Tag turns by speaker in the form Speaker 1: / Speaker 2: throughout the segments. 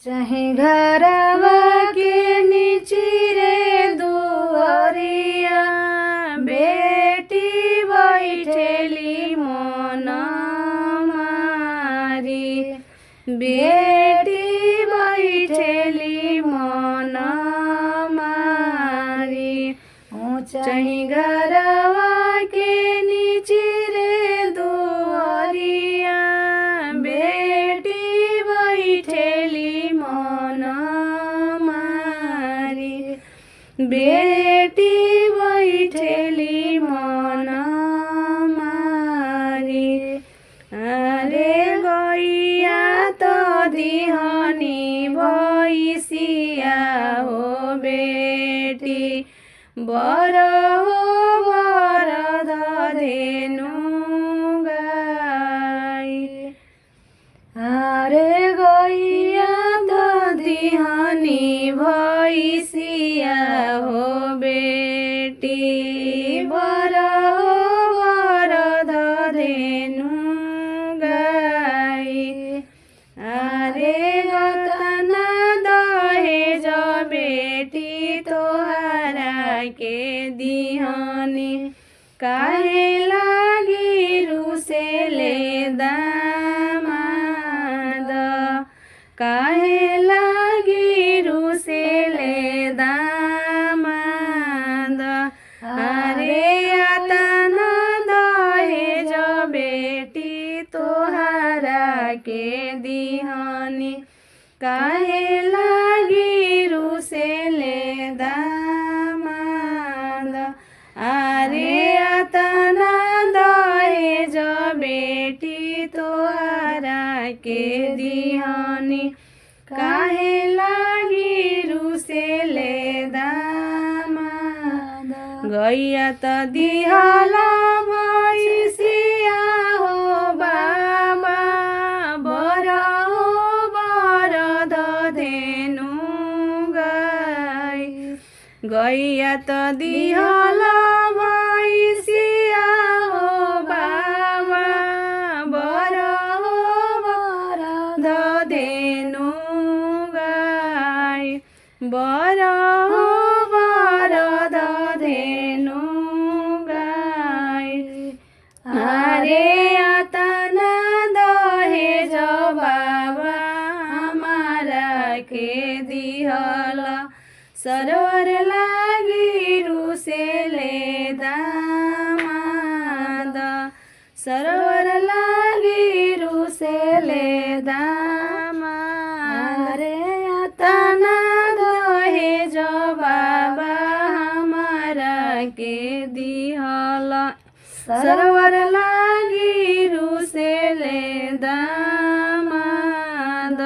Speaker 1: चाहे घरवा के नीचिरे दुआरिया बेटी बैठेली मन मारी, बेटी बैठेली मन मारी। चाहे घरवा के नीचिरे दुआरिया बेटी बैठेली मन मारी, बेटी बैठेली मन मारी। अरे गैया तो दिहनी भैसिया हो बेटी, बर हो बर धेनु गाई। अरे गैया तो दिहनी भैसिया हो बेटी, बर हो बर धेनु गाई। अरे गतना दहेज बेटी तोहरा के दिहनी, काहे लागी रुसेले दामाद, काहे लागी रुसेले दामाद। अरे अतना दहेज बेटी तोहरा के दिहनी, काहे लागी रुसेले दामाद। अरे अतना दहेज बेटी तोहरा के दिहनी, काहे लागी रुसेले दामाद। गैया त दिहला भैसिया हो बाबा, बर हो बर धेनु गाई। गैया त दिहला भैसिया हो बाबा, बर हो बर धेनु गाई, बर हो बर धेनु गाई। अरे अतना दहेज बाबा हमारा के दिहला, सरोवर लागी रुसेले दामाद, सरोवर लागी रुसेले दामाद। अरे अतना दहेज बाबा हमारा के दिहला, सरोवर लागी रुसेले दामाद,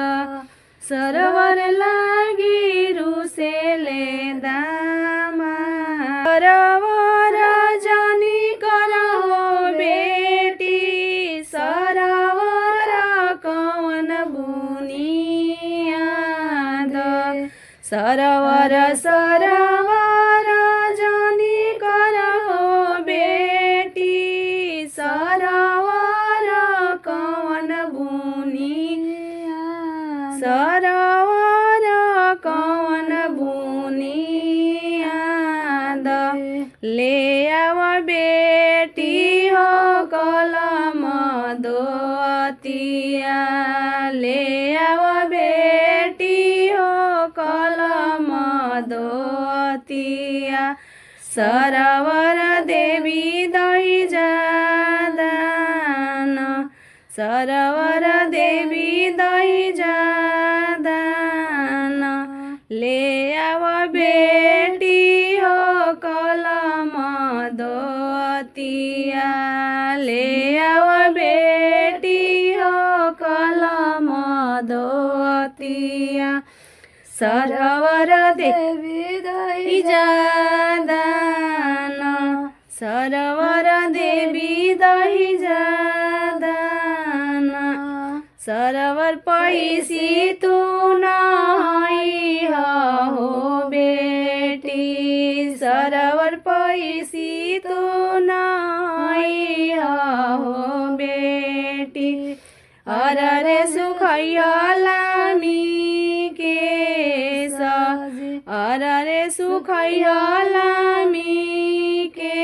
Speaker 1: सरोवर लागी रुसेले दामाद। सरोवर जनी करहो बेटी, सरोवर कौन बुनियाद, सरोवर सरोवर जनी करहो बेटी, सरोवर कौन बुनियाद, सरोवर कौन बुनियाद। ले आव बेटी हो कलम दोतिया, ले आव बेटी हो कलम दोतिया। सरोवर देवी दही जादान, सरोवर देवी दही जादान। ले आव बेटी हो कलम दोतिया, ले आव बेटी हो कलम दोतिया। सरोवर देवी दही जादान, सरोवर देवी दही जादान। सरोवर पैसी तू नहीं हो बेटी, सरोवर पैसी तू नहीं हो बेटी। अरे सुखैया लामी खैहलामी के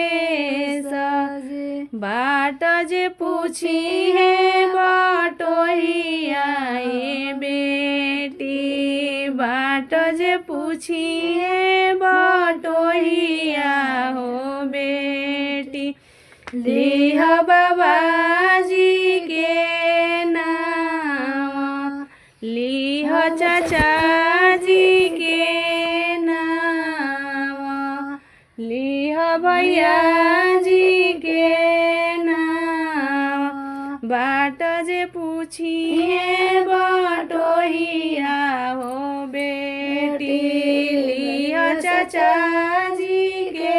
Speaker 1: बाट जे पूछी है बटोहिया ए बेटी बाट जे पूछी है बटोहिया हो बेटी लिह बाबाजी के नाम लिह चाचाजी के नाम लिह भैयाजी के नाम बाट जे पूछिए बटोहिया हो बेटी लिह चाचाजी के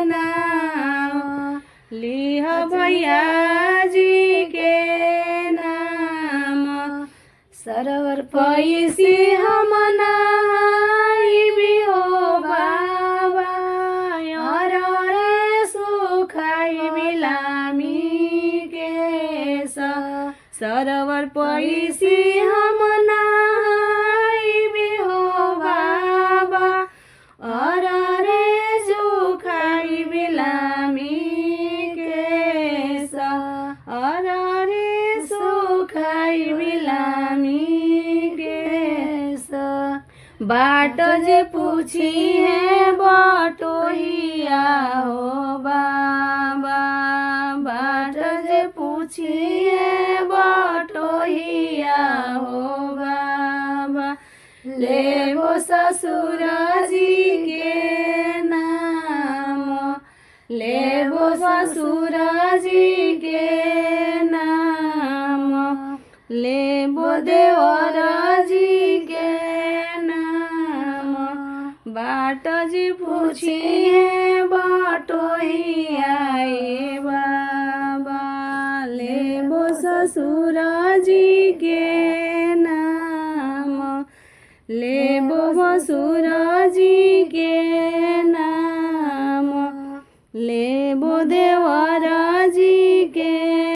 Speaker 1: नाम लिह भैयाजी के नाम सरोवर पैसी हम नाइबी हो बाबा रे सुखाई बिलामी के सरोवर पैसी हम नाइबी हो बाबा रे सुखाई बिलामी रे सुखाई बिलामी के बाट जे पूछी है बटोहिया हो बाबा बाट जे पूछी है बटोहिया हो बाबा लेबो ससुर जी के नाम लेबो ससुर जी के नाम लेबो देवर जी के नाम बाट जी पूछी है बटोहिया ए बाबा लेबो ससुर जी के नाम लेबो ससुर जी